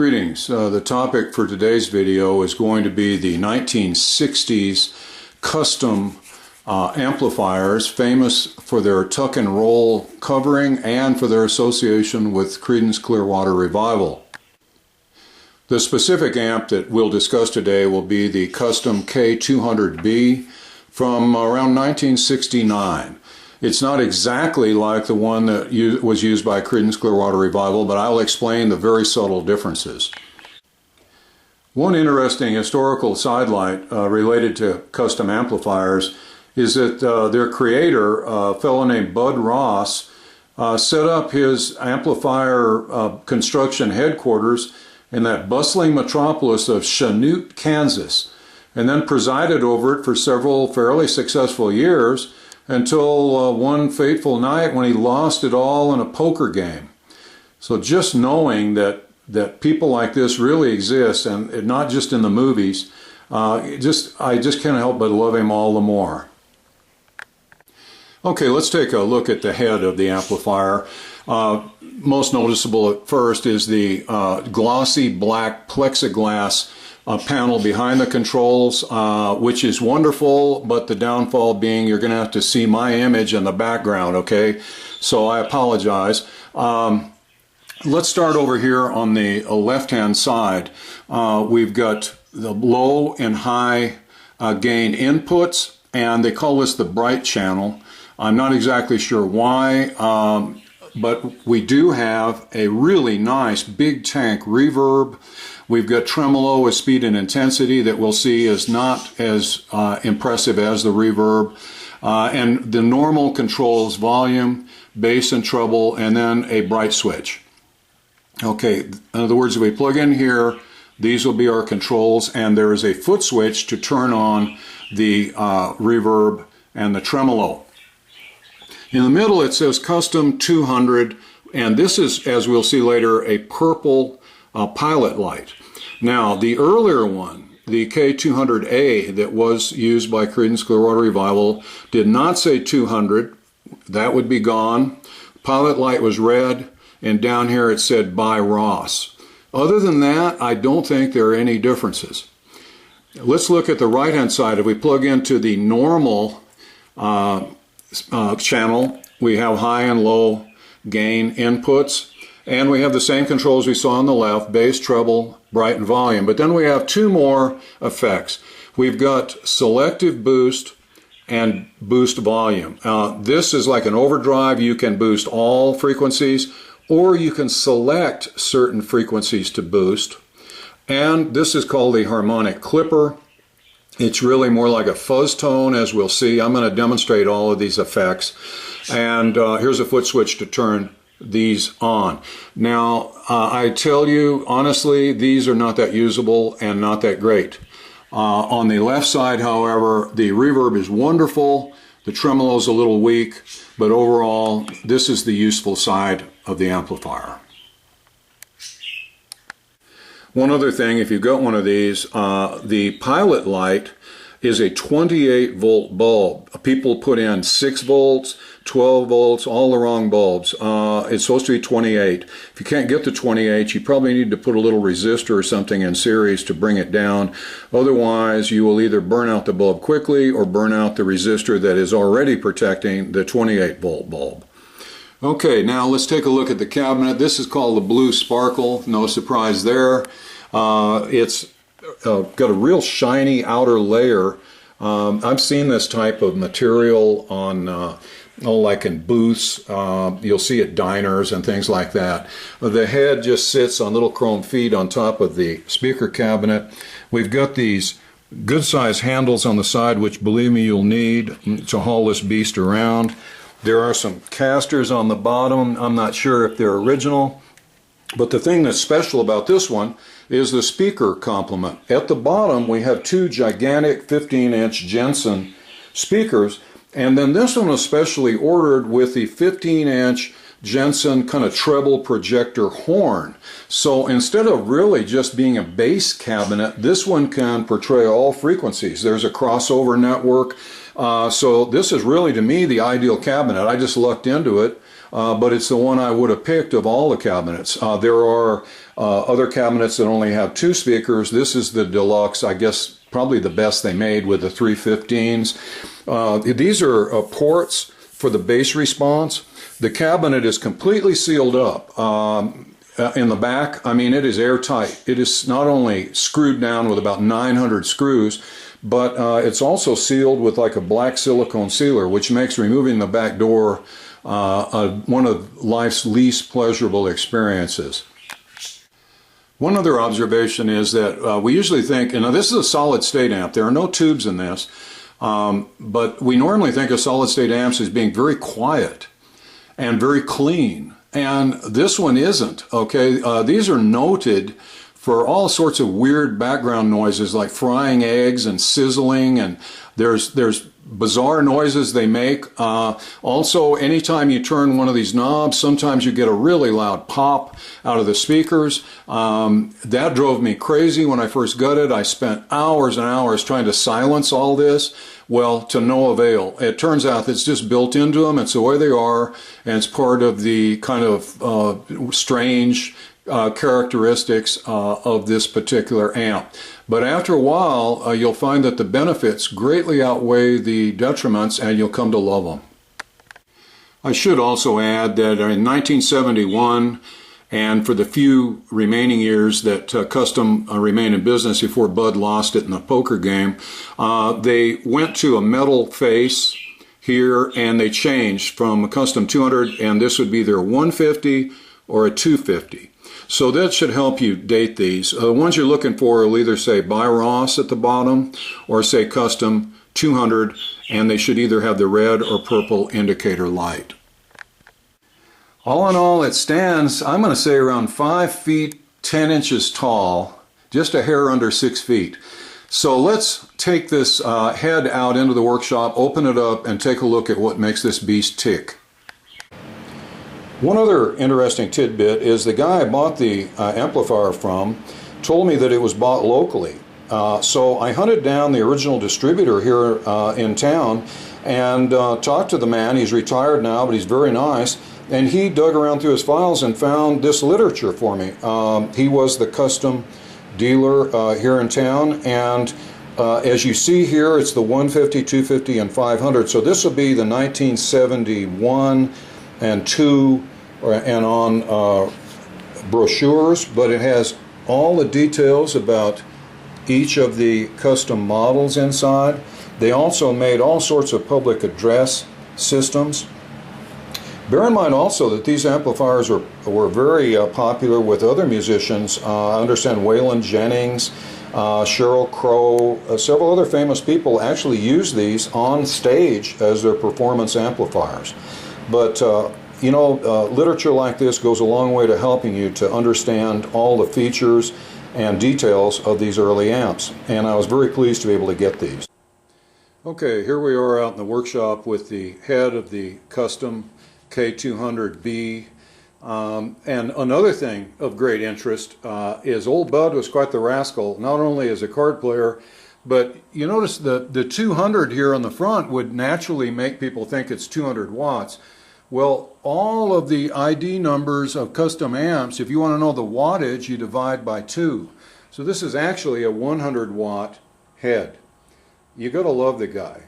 Greetings. The topic for today's video is going to be the 1960s custom amplifiers, famous for their tuck and roll covering and for their association with Creedence Clearwater Revival. The specific amp that we'll discuss today will be the Kustom K200B from around 1969. It's not exactly like the one that was used by Creedence Clearwater Revival, but I'll explain the very subtle differences. One interesting historical sidelight related to custom amplifiers is that their creator, a fellow named Bud Ross, set up his amplifier construction headquarters in that bustling metropolis of Chanute, Kansas, and then presided over it for several fairly successful years, until one fateful night when he lost it all in a poker game. So just knowing that people like this really exist, and not just in the movies, I just can't help but love him all the more. Okay, let's take a look at the head of the amplifier. Most noticeable at first is the glossy black plexiglass panel behind the controls, which is wonderful, but the downfall being you're going to have to see my image in the background, okay? So I apologize. Let's start over here on the left-hand side. We've got the low and high gain inputs, and they call this the bright channel. I'm not exactly sure why, but we do have a really nice big tank reverb. We've got tremolo with speed and intensity that we'll see is not as impressive as the reverb. And the normal controls volume, bass and treble, and then a bright switch. Okay, in other words, if we plug in here, these will be our controls, and there is a foot switch to turn on the reverb and the tremolo. In the middle it says Kustom 200, and this is, as we'll see later, a purple pilot light. Now, the earlier one, the K200A that was used by Creedence Clearwater Revival, did not say 200. That would be gone. Pilot light was red, and down here it said by Ross. Other than that, I don't think there are any differences. Let's look at the right-hand side. If we plug into the normal channel, we have high and low gain inputs. And we have the same controls we saw on the left, bass, treble, bright, and volume. But then we have two more effects. We've got selective boost and boost volume. This is like an overdrive. You can boost all frequencies, or you can select certain frequencies to boost. And this is called the Harmonic Clipper. It's really more like a Fuzztone, as we'll see. I'm going to demonstrate all of these effects. And here's a foot switch to turn these on. Now, I tell you honestly, these are not that usable and not that great. On the left side, however, the reverb is wonderful, the tremolo is a little weak, but overall, this is the useful side of the amplifier. One other thing, if you've got one of these, the pilot light is a 28 volt bulb. People put in 6 volts, 12 volts, all the wrong bulbs. It's supposed to be 28. If you can't get the 28, you probably need to put a little resistor or something in series to bring it down. Otherwise, you will either burn out the bulb quickly or burn out the resistor that is already protecting the 28 volt bulb. Okay, now let's take a look at the cabinet. This is called the Blue Sparkle. No surprise there. It's got a real shiny outer layer. I've seen this type of material on, like in booths. You'll see at diners and things like that. The head just sits on little chrome feet on top of the speaker cabinet. We've got these good size handles on the side, which believe me you'll need to haul this beast around. There are some casters on the bottom. I'm not sure if they're original, but the thing that's special about this one is the speaker complement. At the bottom we have two gigantic 15-inch Jensen speakers, and then this one was specially ordered with the 15-inch Jensen kind of treble projector horn. So instead of really just being a bass cabinet, this one can portray all frequencies. There's a crossover network. So this is really, to me, the ideal cabinet. I just lucked into it. but it's the one I would have picked of all the cabinets. There are other cabinets that only have 2 speakers. This is the deluxe, I guess probably the best they made with the 315s. These are ports for the bass response. The cabinet is completely sealed up in the back. I mean, it is airtight. It is not only screwed down with about 900 screws, but it's also sealed with like a black silicone sealer, which makes removing the back door one of life's least pleasurable experiences. One other observation is that we usually think, and this is a solid state amp, there are no tubes in this, but we normally think of solid state amps as being very quiet and very clean, and this one isn't, okay? These are noted for all sorts of weird background noises like frying eggs and sizzling, and there's bizarre noises they make. Also, anytime you turn one of these knobs, sometimes you get a really loud pop out of the speakers. That drove me crazy when I first got it. I spent hours and hours trying to silence all this. Well, to no avail. It turns out it's just built into them. It's the way they are, and it's part of the kind of strange characteristics of this particular amp. But after a while, you'll find that the benefits greatly outweigh the detriments, and you'll come to love them. I should also add that in 1971, and for the few remaining years that Kustom remained in business before Bud lost it in the poker game, they went to a metal face here, and they changed from a Kustom 200, and this would be their 150 or a 250. So that should help you date these. The ones you're looking for will either say by Ross at the bottom or say Kustom 200, and they should either have the red or purple indicator light. All in all, it stands, I'm going to say, around 5 feet 10 inches tall, just a hair under 6 feet. So let's take this head out into the workshop, open it up, and take a look at what makes this beast tick. One other interesting tidbit is the guy I bought the amplifier from told me that it was bought locally. So I hunted down the original distributor here in town and talked to the man. He's retired now, but he's very nice. And he dug around through his files and found this literature for me. He was the Kustom dealer here in town, and as you see here, it's the 150, 250, and 500. So this will be the 1971 and 2 and on brochures, but it has all the details about each of the Kustom models inside. They also made all sorts of public address systems. Bear in mind also that these amplifiers were very popular with other musicians. I understand Waylon Jennings, Cheryl Crow, several other famous people actually use these on stage as their performance amplifiers. But you know, literature like this goes a long way to helping you to understand all the features and details of these early amps, and I was very pleased to be able to get these. Okay, here we are out in the workshop with the head of the Kustom K200B. And another thing of great interest is old Bud was quite the rascal, not only as a card player, but you notice the 200 here on the front would naturally make people think it's 200 watts. Well, all of the ID numbers of Kustom amps, if you want to know the wattage, you divide by 2. So this is actually a 100 watt head. You gotta love the guy.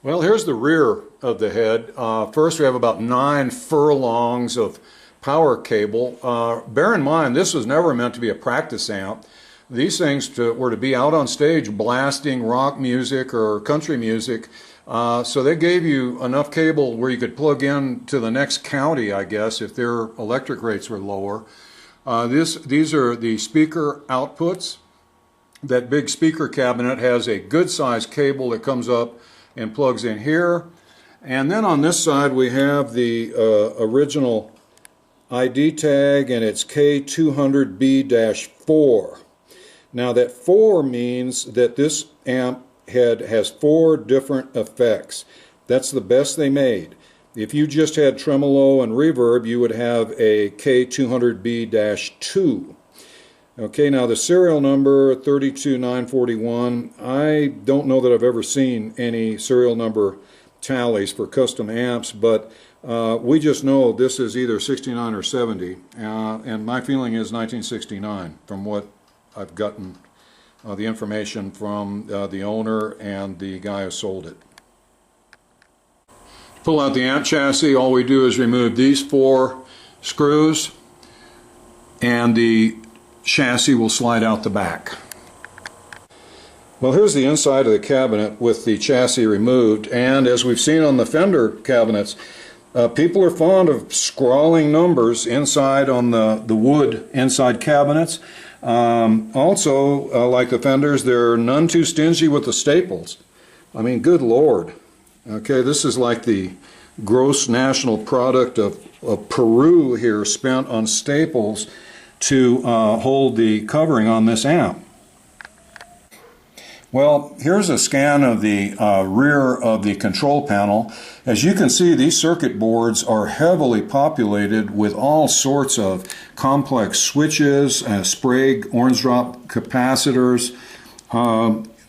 Well, here's the rear of the head. First, we have about 9 furlongs of power cable. Bear in mind, this was never meant to be a practice amp. These things were to be out on stage blasting rock music or country music. So they gave you enough cable where you could plug in to the next county, I guess, if their electric rates were lower. These are the speaker outputs. That big speaker cabinet has a good sized cable that comes up and plugs in here. And then on this side we have the original ID tag, and it's K200B-4. Now that 4 means that this amp head has 4 different effects. That's the best they made. If you just had tremolo and reverb, you would have a K200B-2. Okay, now the serial number 32941, I don't know that I've ever seen any serial number tallies for Kustom amps, but We just know this is either 69 or 70, and my feeling is 1969 from what I've gotten the information from the owner and the guy who sold it. Pull out the amp chassis. All we do is remove these 4 screws and the chassis will slide out the back. Well, here's the inside of the cabinet with the chassis removed, and as we've seen on the Fender cabinets, people are fond of scrawling numbers inside on the wood inside cabinets. Also, like the Fenders, they're none too stingy with the staples. I mean, good Lord. Okay, this is like the gross national product of Peru here, spent on staples to hold the covering on this amp. Well, here's a scan of the rear of the control panel. As you can see, these circuit boards are heavily populated with all sorts of complex switches, Sprague orange drop capacitors.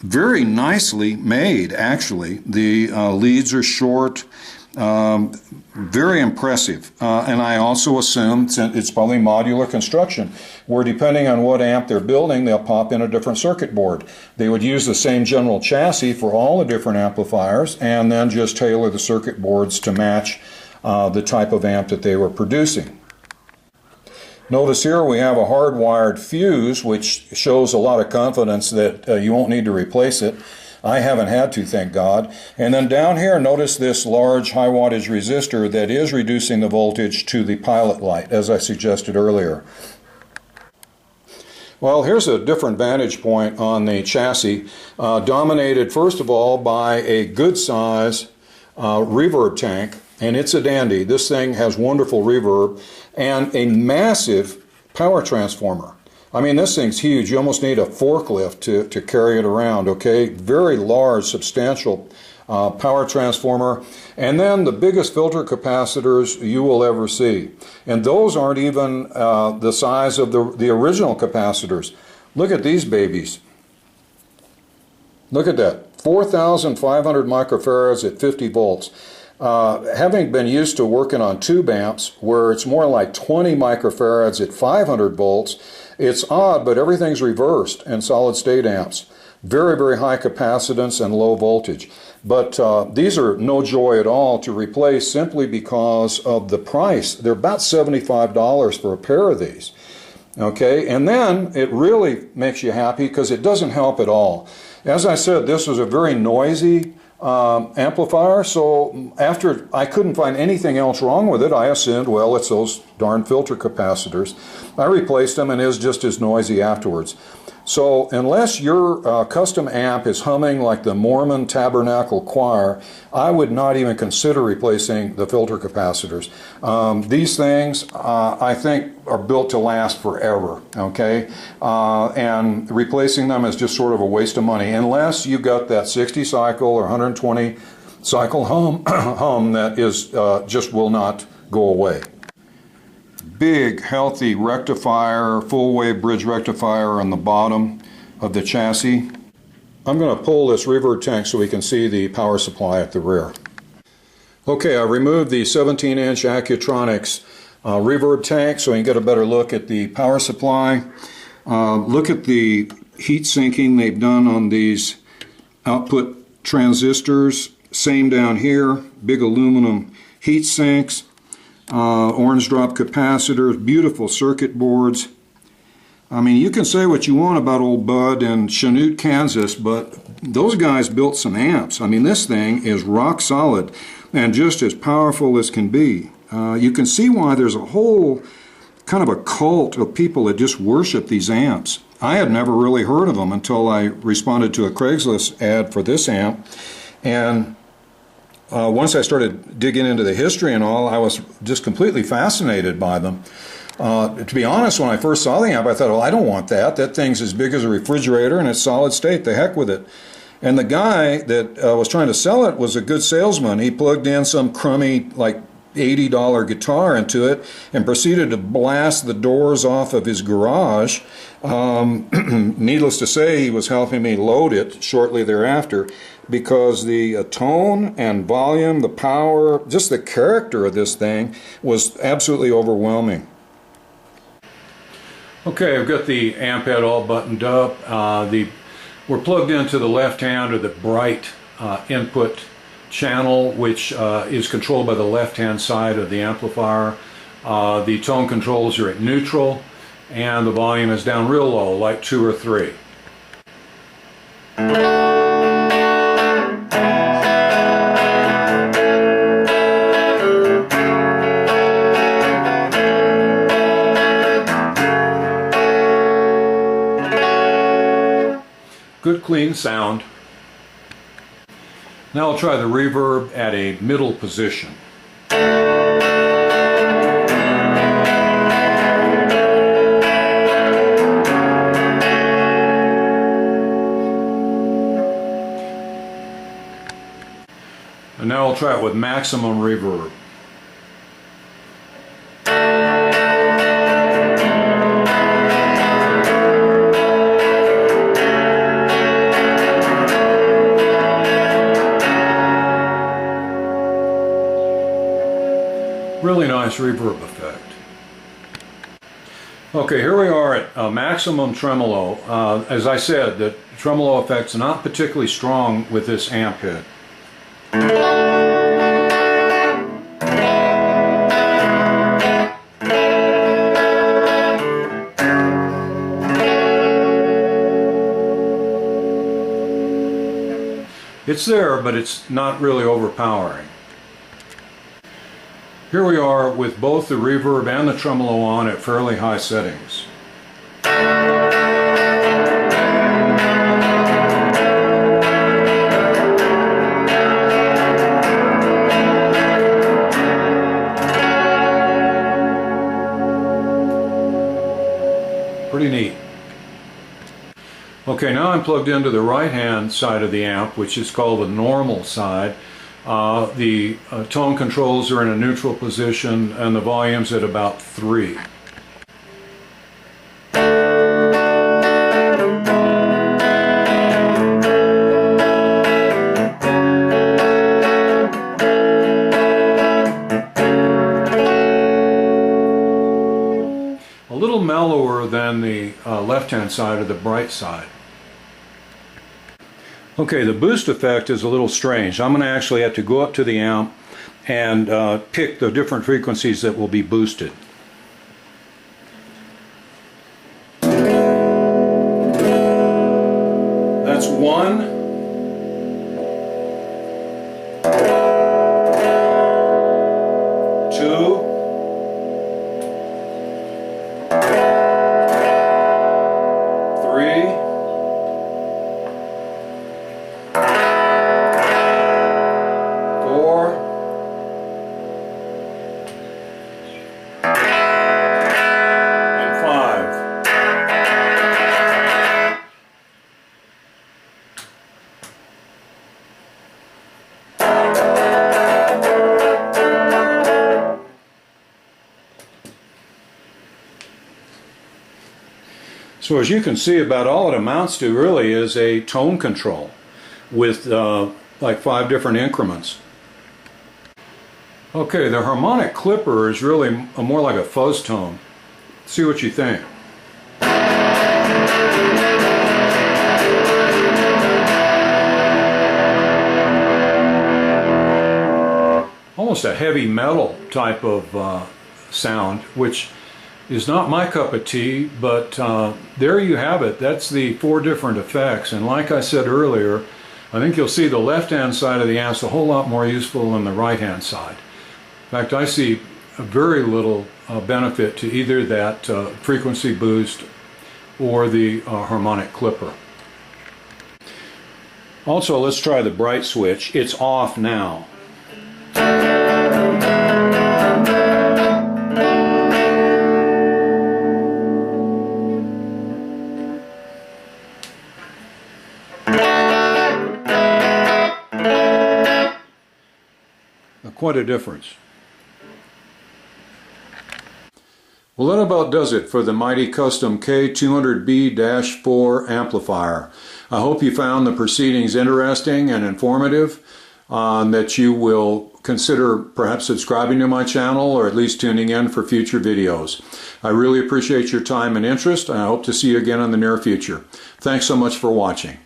Very nicely made, actually. The leads are short, very impressive. And I also assume it's probably modular construction, where depending on what amp they're building, they'll pop in a different circuit board. They would use the same general chassis for all the different amplifiers and then just tailor the circuit boards to match the type of amp that they were producing. Notice here we have a hardwired fuse, which shows a lot of confidence that you won't need to replace it. I haven't had to, thank God. And then down here, notice this large high wattage resistor that is reducing the voltage to the pilot light, as I suggested earlier. Well, here's a different vantage point on the chassis, dominated first of all by a good size reverb tank, and it's a dandy. This thing has wonderful reverb and a massive power transformer. I mean, this thing's huge. You almost need a forklift to carry it around, okay? Very large, substantial power transformer. And then the biggest filter capacitors you will ever see. And those aren't even the size of the original capacitors. Look at these babies. Look at that. 4,500 microfarads at 50 volts. Having been used to working on tube amps where it's more like 20 microfarads at 500 volts, it's odd, but everything's reversed in solid state amps. Very, very high capacitance and low voltage. But these are no joy at all to replace simply because of the price. They're about $75 for a pair of these. Okay, and then it really makes you happy because it doesn't help at all. As I said, this was a very noisy amplifier, so after I couldn't find anything else wrong with it, I assumed, well, it's those darn filter capacitors. I replaced them and it was just as noisy afterwards. So unless your custom amp is humming like the Mormon Tabernacle Choir, I would not even consider replacing the filter capacitors. These things, I think, are built to last forever, okay? And replacing them is just sort of a waste of money, unless you got that 60 cycle or 120 cycle hum that is just will not go away. Big, healthy rectifier, full wave bridge rectifier on the bottom of the chassis. I'm going to pull this reverb tank so we can see the power supply at the rear. Okay, I removed the 17-inch Accutronics reverb tank so we can get a better look at the power supply. Look at the heat sinking they've done on these output transistors. Same down here, big aluminum heat sinks. Orange drop capacitors, beautiful circuit boards. I mean, you can say what you want about old Bud and Chanute, Kansas, but those guys built some amps. I mean, this thing is rock solid and just as powerful as can be. You can see why there's a whole kind of a cult of people that just worship these amps. I had never really heard of them until I responded to a Craigslist ad for this amp, and once I started digging into the history and all, I was just completely fascinated by them. To be honest, when I first saw the amp, I thought, well, I don't want that. That thing's as big as a refrigerator and it's solid state. The heck with it. And the guy that was trying to sell it was a good salesman. He plugged in some crummy, like $80 guitar into it and proceeded to blast the doors off of his garage Needless to say, he was helping me load it shortly thereafter, because the tone and volume, the power, just the character of this thing was absolutely overwhelming. Okay, I've got the amp head all buttoned up. We're plugged into the left hand of the bright input channel, which is controlled by the left hand side of the amplifier. The tone controls are at neutral, and the volume is down real low, like 2 or 3. Good clean sound. Now I'll try the reverb at a middle position. And now I'll try it with maximum reverb. Really nice reverb effect. Okay, here we are at maximum tremolo. As I said, the tremolo effect's not particularly strong with this amp head. It's there, but it's not really overpowering. Here we are with both the reverb and the tremolo on at fairly high settings. Pretty neat. Okay, now I'm plugged into the right-hand side of the amp, which is called the normal side. The tone controls are in a neutral position, and the volume's at about 3. A little mellower than the left-hand side or the bright side. Okay, the boost effect is a little strange. I'm going to actually have to go up to the amp and pick the different frequencies that will be boosted. That's 1. 2. 3. 4. And 5. So as you can see, about all it amounts to really is a tone control with like 5 different increments. Okay, the Harmonic Clipper is really more like a Fuzztone. See what you think. Almost a heavy metal type of sound, which is not my cup of tea, but there you have it. That's the 4 different effects, and like I said earlier, I think you'll see the left-hand side of the amp's a whole lot more useful than the right-hand side. In fact, I see very little benefit to either that frequency boost or the Harmonic Clipper. Also, let's try the bright switch. It's off now. Quite a difference. Well, that about does it for the mighty Kustom K200B-4 amplifier. I hope you found the proceedings interesting and informative, that you will consider perhaps subscribing to my channel or at least tuning in for future videos. I really appreciate your time and interest, and I hope to see you again in the near future. Thanks so much for watching.